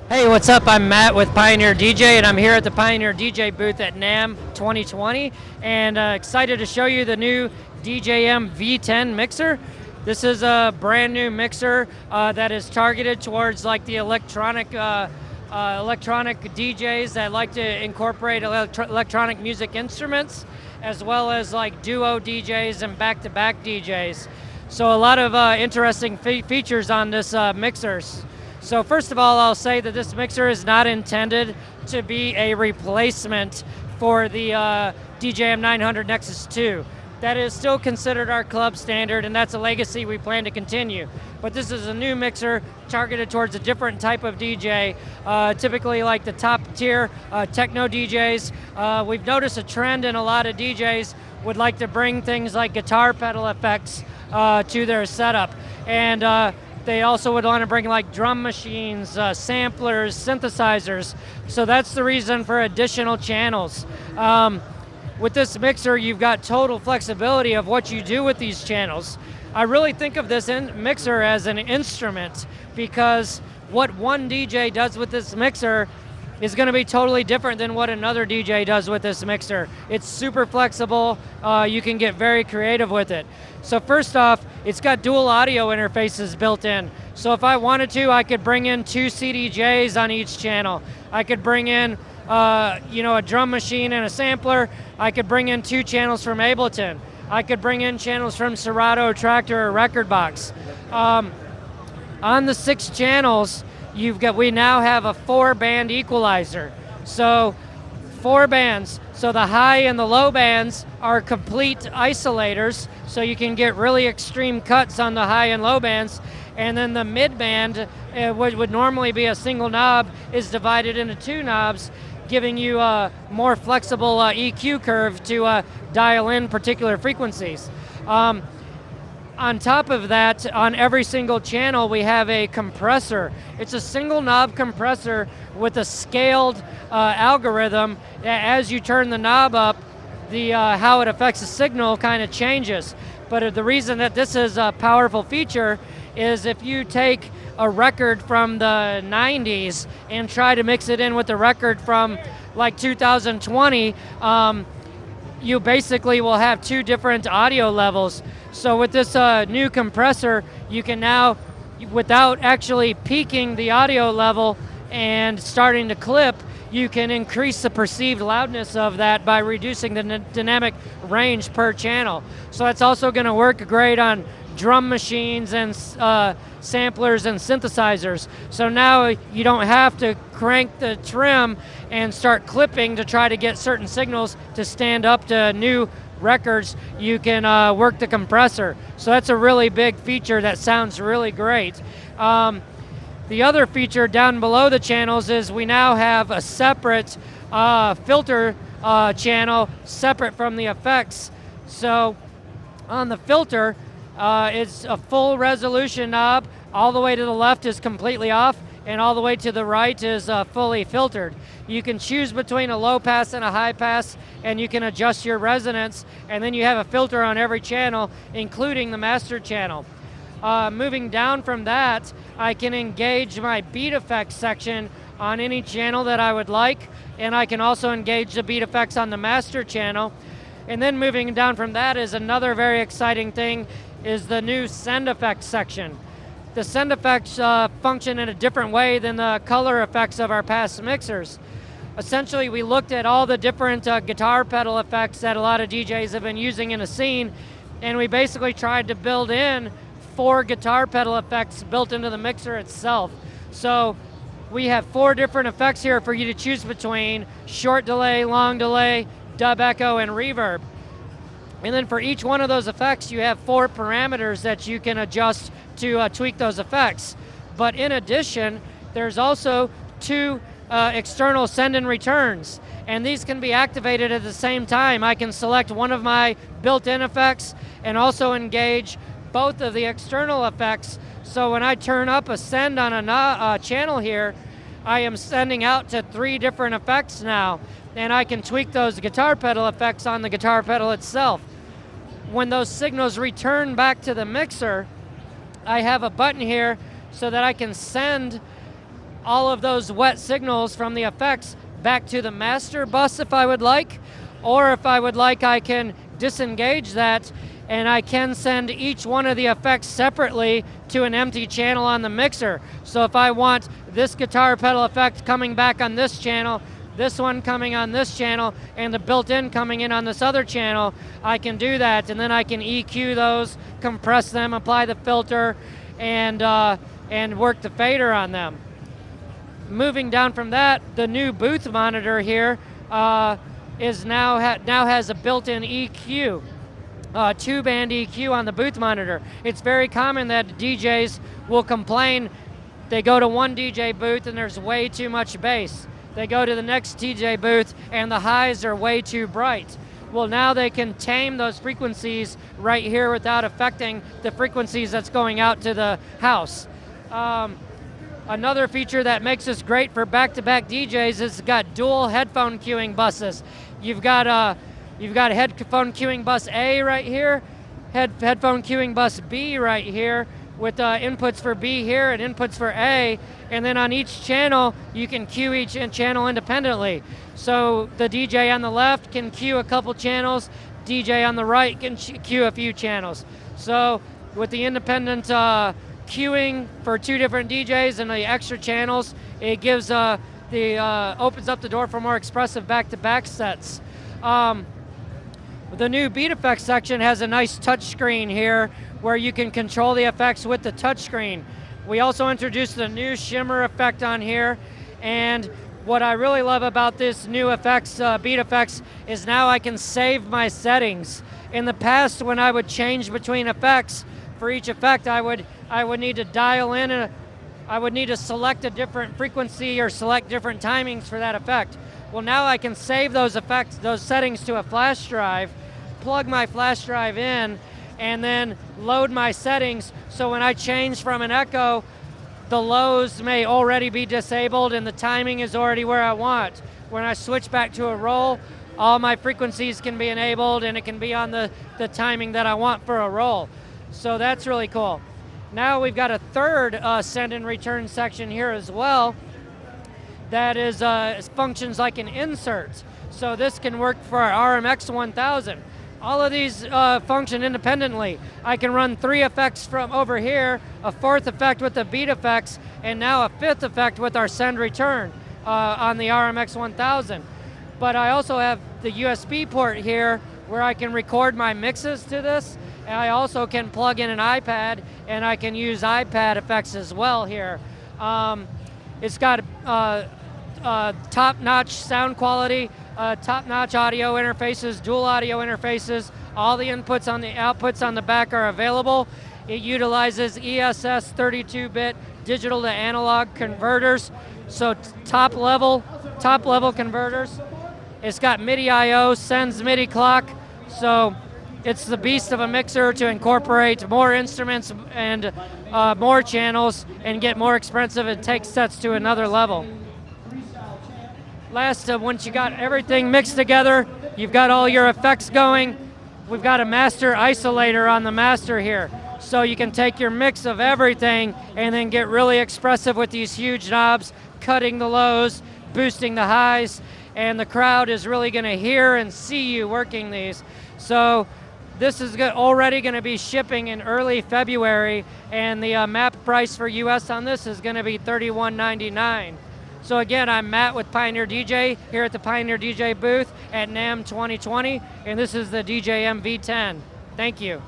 Hey, what's up? I'm Matt with Pioneer DJ, and I'm here at the Pioneer DJ booth at NAMM 2020, and excited to show you the new DJM V10 mixer. This is a brand new mixer that is targeted towards like the electronic DJs that like to incorporate electronic music instruments, as well as like duo DJs and back-to-back DJs. So a lot of interesting features on this mixer. So first of all, I'll say that this mixer is not intended to be a replacement for the DJM 900 Nexus 2. That is still considered our club standard, and that's a legacy we plan to continue. But this is a new mixer targeted towards a different type of DJ, typically like the top tier techno DJs. We've noticed a trend in a lot of DJs would like to bring things like guitar pedal effects to their setup. And they also would want to bring like drum machines, samplers, synthesizers. So that's the reason for additional channels. With this mixer, you've got total flexibility of what you do with these channels. I really think of this mixer as an instrument, because what one DJ does with this mixer is going to be totally different than what another DJ does with this mixer. It's super flexible. You can get very creative with it. So first off, it's got dual audio interfaces built in. So if I wanted to, I could bring in 2 CDJs on each channel. I could bring in a drum machine and a sampler. I could bring in 2 channels from Ableton. I could bring in channels from Serato, Tractor, or Rekordbox. On the 6 channels, we now have a 4-band equalizer. So 4 bands. So the high and the low bands are complete isolators, so you can get really extreme cuts on the high and low bands. And then the mid band, which would normally be a single knob, is divided into 2 knobs, giving you a more flexible EQ curve to dial in particular frequencies. On top of that, on every single channel, we have a compressor. It's a single knob compressor with a scaled algorithm. As you turn the knob up, how it affects the signal kind of changes. But the reason that this is a powerful feature is if you take a record from the 90s and try to mix it in with a record from like 2020, you basically will have 2 different audio levels. So with this new compressor, you can now, without actually peaking the audio level and starting to clip, you can increase the perceived loudness of that by reducing the dynamic range per channel. So that's also going to work great on drum machines and samplers and synthesizers. So now you don't have to crank the trim and start clipping to try to get certain signals to stand up to new records. You can work the compressor. So that's a really big feature that sounds really great. The other feature down below the channels is we now have a separate filter channel separate from the effects. So on the filter, it's a full resolution knob. All the way to the left is completely off, and all the way to the right is fully filtered. You can choose between a low pass and a high pass, and you can adjust your resonance, and then you have a filter on every channel, including the master channel. Moving down from that, I can engage my beat effects section on any channel that I would like, and I can also engage the beat effects on the master channel. And then moving down from that is another very exciting thing, is the new send effects section. The send effects function in a different way than the color effects of our past mixers. Essentially, we looked at all the different guitar pedal effects that a lot of DJs have been using in a scene, and we basically tried to build in 4 guitar pedal effects built into the mixer itself. So we have 4 different effects here for you to choose between: short delay, long delay, dub echo, and reverb. And then for each one of those effects, you have 4 parameters that you can adjust to tweak those effects. But in addition, there's also 2 external send and returns, and these can be activated at the same time. I can select one of my built-in effects and also engage both of the external effects. So when I turn up a send on a channel here, I am sending out to 3 different effects now, and I can tweak those guitar pedal effects on the guitar pedal itself. When those signals return back to the mixer, I have a button here so that I can send all of those wet signals from the effects back to the master bus if I would like, or if I would like, I can disengage that and I can send each one of the effects separately to an empty channel on the mixer. So if I want this guitar pedal effect coming back on this channel, this one coming on this channel, and the built-in coming in on this other channel, I can do that, and then I can EQ those, compress them, apply the filter, and work the fader on them. Moving down from that, the new booth monitor here is now has a built-in EQ. Two-band EQ on the booth monitor. It's very common that DJs will complain. They go to one DJ booth and there's way too much bass. They go to the next DJ booth and the highs are way too bright. Well, now they can tame those frequencies right here without affecting the frequencies that's going out to the house. Another feature that makes this great for back-to-back DJs is it's got dual headphone queuing buses. You've got headphone queuing bus A right here, headphone queuing bus B right here, with inputs for B here and inputs for A, and then on each channel you can queue each channel independently. So the DJ on the left can queue a couple channels, DJ on the right can queue a few channels. So with the independent queuing for two different DJs and the extra channels, it gives opens up the door for more expressive back-to-back sets. The new beat effects section has a nice touch screen here where you can control the effects with the touch screen. We also introduced the new shimmer effect on here, and what I really love about this new effects, beat effects, is now I can save my settings. In the past, when I would change between effects, for each effect I would need to dial in, I would need to select a different frequency or select different timings for that effect. Well, now I can save those effects, those settings to a flash drive, plug my flash drive in, and then load my settings, so when I change from an echo, the lows may already be disabled and the timing is already where I want. When I switch back to a roll, all my frequencies can be enabled and it can be on the timing that I want for a roll. So that's really cool. Now we've got a third send and return section here as well that is functions like an insert. So this can work for our RMX 1000. All of these function independently. I can run 3 effects from over here, a 4th effect with the beat effects, and now a 5th effect with our send return on the RMX 1000. But I also have the USB port here where I can record my mixes to this, and I also can plug in an iPad, and I can use iPad effects as well here. It's got top-notch sound quality, top-notch audio interfaces, dual audio interfaces. All the inputs on the outputs on the back are available. It utilizes ESS 32-bit digital to analog converters, so top level converters. It's got MIDI I/O, sends MIDI clock, so it's the beast of a mixer to incorporate more instruments and more channels and get more expensive and take sets to another level. Last, once you got everything mixed together, you've got all your effects going, we've got a master isolator on the master here. So you can take your mix of everything and then get really expressive with these huge knobs, cutting the lows, boosting the highs, and the crowd is really gonna hear and see you working these. So this is already gonna be shipping in early February, and the map price for US on this is gonna be $31.99. So again, I'm Matt with Pioneer DJ here at the Pioneer DJ booth at NAMM 2020, and this is the DJM V10. Thank you.